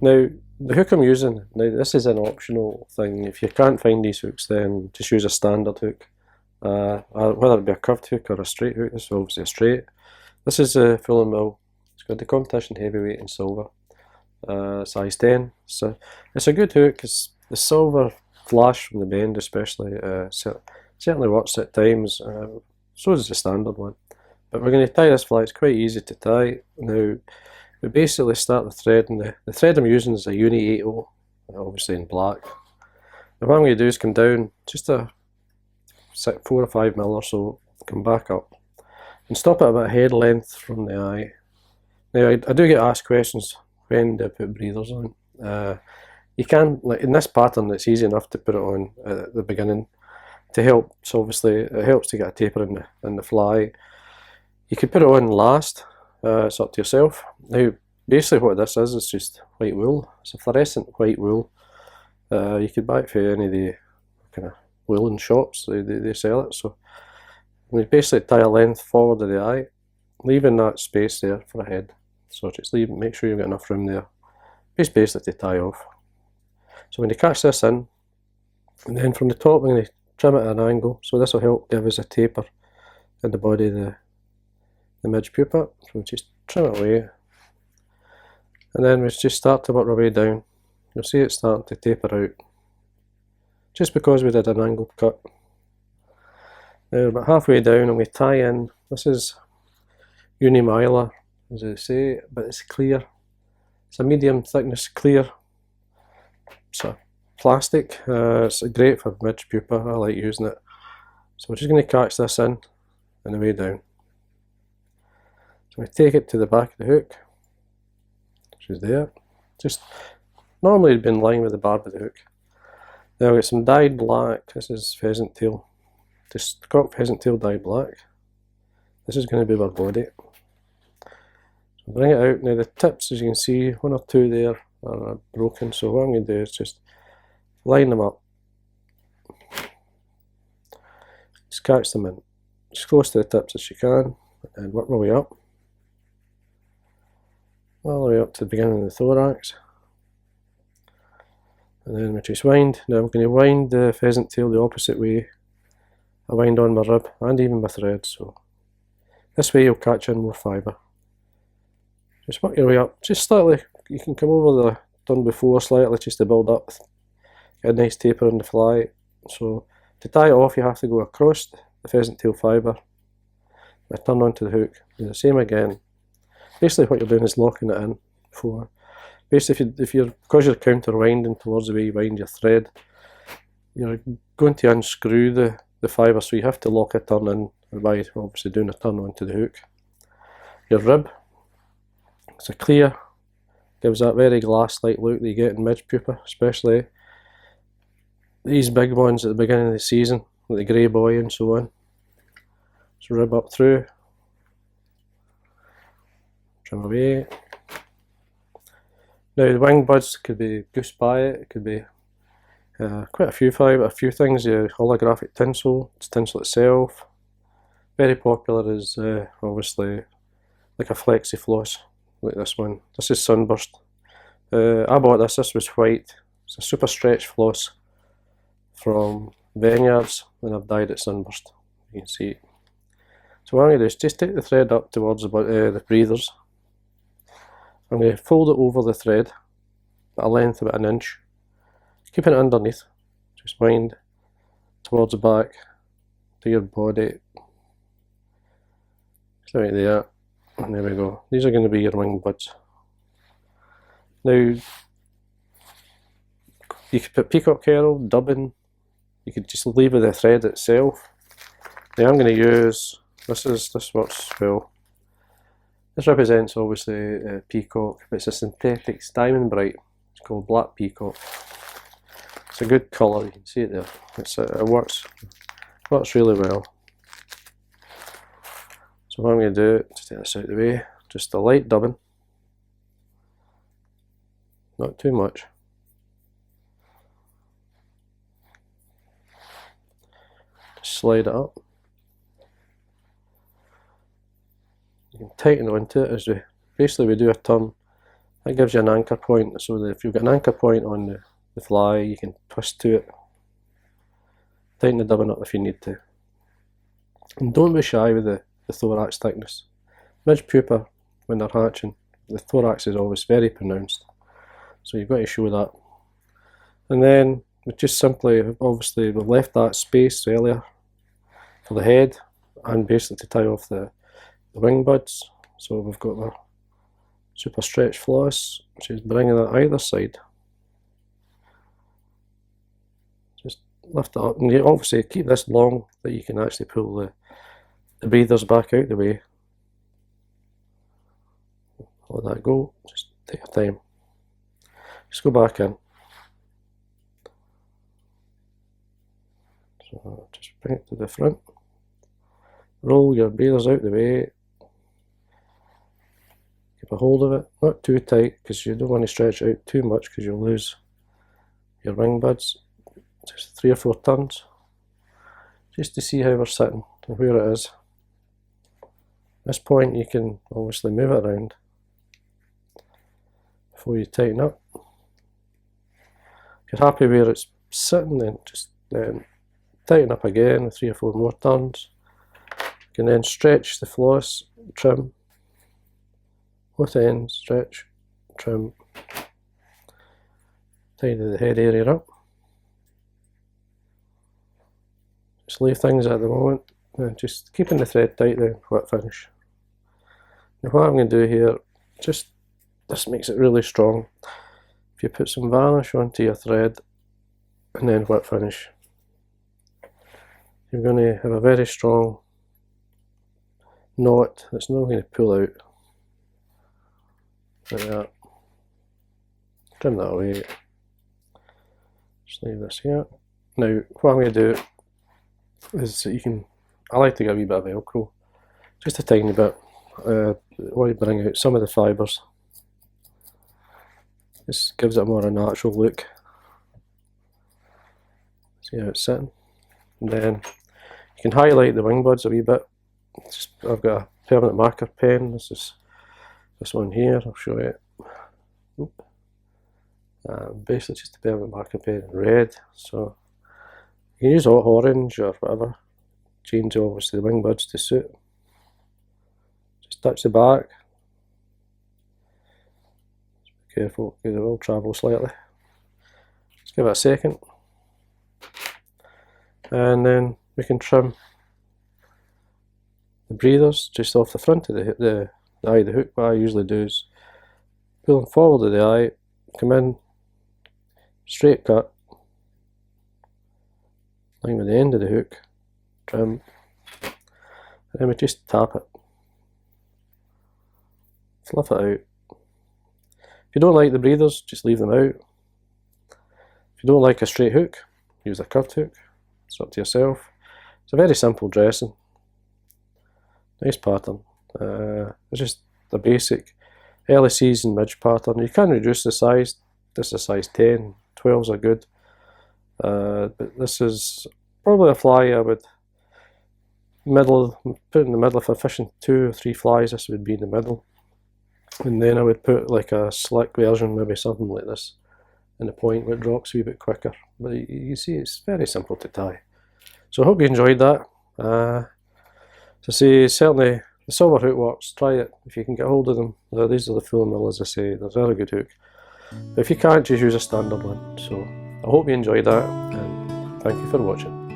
Now, the hook I'm using, now this is an optional thing. If you can't find these hooks, then just use a standard hook. Whether it be a curved hook or a straight hook, this is obviously a straight. This is a full and mill. It's got the competition heavyweight in silver, size 10. So it's a good hook. It's the silver flash from the bend especially certainly works at times. So does the standard one. But we're going to tie this fly. It's quite easy to tie. Now we basically start the thread, and the thread I'm using is a Uni-80, obviously in black. And what I'm going to do is come down just a 4 or 5 mil or so, come back up, and stop at about head length from the eye. Now I do get asked questions when do I put breathers on. You can, like in this pattern, it's easy enough to put it on at the beginning to help. So obviously it helps to get a taper in the fly. You could put it on last. It's up to yourself. Now, basically what this is just white wool. It's a fluorescent white wool. You could buy it for any of the kind of woolen shops. They sell it. So we basically tie a length forward of the eye, leaving that space there for a head. So just make sure you've got enough room there. Just basically to tie off. So when you catch this in, and then from the top we're going to trim it at an angle. So this will help give us a taper in the body of the Midge Pupa. So we just trim it away, and then we just start to work our way down. You'll see it starting to taper out, just because we did an angled cut. Now about halfway down, and we tie in, this is Uni-Mylar, as I say, but it's clear. It's a medium thickness clear. It's a plastic. It's great for Midge Pupa. I like using it. So we're just going to catch this in and the way down. So we take it to the back of the hook, which is there. Just normally it'd be in line with the barb of the hook. Now I've got some dyed black. This is pheasant tail. Just cock pheasant tail dyed black. This is going to be our body. So bring it out. Now the tips, as you can see, 1 or 2 there are broken. So what I'm going to do is just line them up. Just catch them in as close to the tips as you can, and work my way up. All the way up to the beginning of the thorax, and then we just wind. Now I'm going to wind the pheasant tail the opposite way. I wind on my rib and even my thread, so this way you'll catch in more fibre. Just work your way up, just slightly. You can come over the done before slightly just to build up, get a nice taper in the fly. So to tie it off you have to go across the pheasant tail fibre, and turn onto the hook. Do the same again. Basically what you're doing is locking it in for, basically because you're counter winding towards the way you wind your thread, you're going to unscrew the fibre, so you have to lock a turn in by obviously doing a turn onto the hook. Your rib, it's a clear, gives that very glass-like look that you get in Midge Pupa, especially these big ones at the beginning of the season, like the grey boy and so on. So rib up through. Trim away. Now the wing buds could be goose by it could be quite a few things. Holographic tinsel, it's tinsel itself. Very popular is obviously like a flexi floss, like this one. This is Sunburst. I bought this was white. It's a super stretch floss from Vineyards, and I've dyed it Sunburst. You can see it. So what I'm going to do is just take the thread up towards the breathers. I'm going to fold it over the thread at a length of about 1 inch, keeping it underneath. Just wind towards the back to your body, just right there, and there we go. These are going to be your wing buds. Now you could put peacock herl, dubbing, you could just leave with the thread itself. Now I'm going to use, this works well. This represents obviously peacock, but it's a synthetic Diamond-Brite. It's called black peacock. It's a good colour, you can see it there. It works really well. So what I'm going to do, just take this out of the way, just a light dubbing, not too much. Just slide it up. You can tighten onto it as we do a turn That gives you an anchor point, so that if you've got an anchor point on the fly, you can twist to it. Tighten the dubbing up if you need to. And don't be shy with the thorax thickness. Midge Pupa, when they're hatching, the thorax is always very pronounced, so you've got to show that. And then we just simply, obviously we've left that space earlier for the head and basically to tie off the wing buds. So we've got the super stretch floss, which is bringing it either side. Just lift it up, and you obviously keep this long that you can actually pull the breathers back out the way. Let that go, just take your time. Just go back in. So just bring it to the front. Roll your breathers out the way. Keep a hold of it, not too tight because you don't want to stretch it out too much because you'll lose your wing buds. Just 3 or 4 turns, just to see how we're sitting and where it is. At this point you can obviously move it around before you tighten up. If you're happy where it's sitting, then just tighten up again with 3 or 4 more turns. You can then stretch the floss, trim, both ends, stretch, trim, tidy the head area up. Just leave things at the moment, and just keeping the thread tight then for that finish. Now what I'm going to do here, this makes it really strong. If you put some varnish onto your thread and then whip finish, you're going to have a very strong knot that's not going to pull out like that. Trim that away. Just leave this here. Now what I'm going to do is I like to get a wee bit of Velcro, just a tiny bit. I want to bring out some of the fibres. This gives it more a natural look. See how it's sitting. And then you can highlight the wing buds a wee bit. I've got a permanent marker pen. This is this one here. I'll show you. Basically just a permanent marker pen in red. So you can use orange or whatever. Change obviously the wing buds to suit. Just touch the back. Careful because it will travel slightly. Just give it a second, and then we can trim the breathers just off the front of the eye of the hook. What I usually do is pull them forward of the eye, come in, straight cut, line with the end of the hook, trim, and then we just tap it, fluff it out. If you don't like the breathers, just leave them out. If you don't like a straight hook, use a curved hook. It's up to yourself. It's a very simple dressing. Nice pattern. It's just a basic early season midge pattern. You can reduce the size. This is a size 10. 12s are good. But this is probably a fly I would put in the middle. If I'm fishing 2 or 3 flies, this would be in the middle. And then I would put like a slick version, maybe something like this, in the point where it drops a wee bit quicker. But you see, it's very simple to tie. So I hope you enjoyed that. So see, certainly the silver hook works. Try it if you can get hold of them. These are the full mill, as I say. They're a very good hook. But if you can't, just use a standard one. So I hope you enjoyed that, and thank you for watching.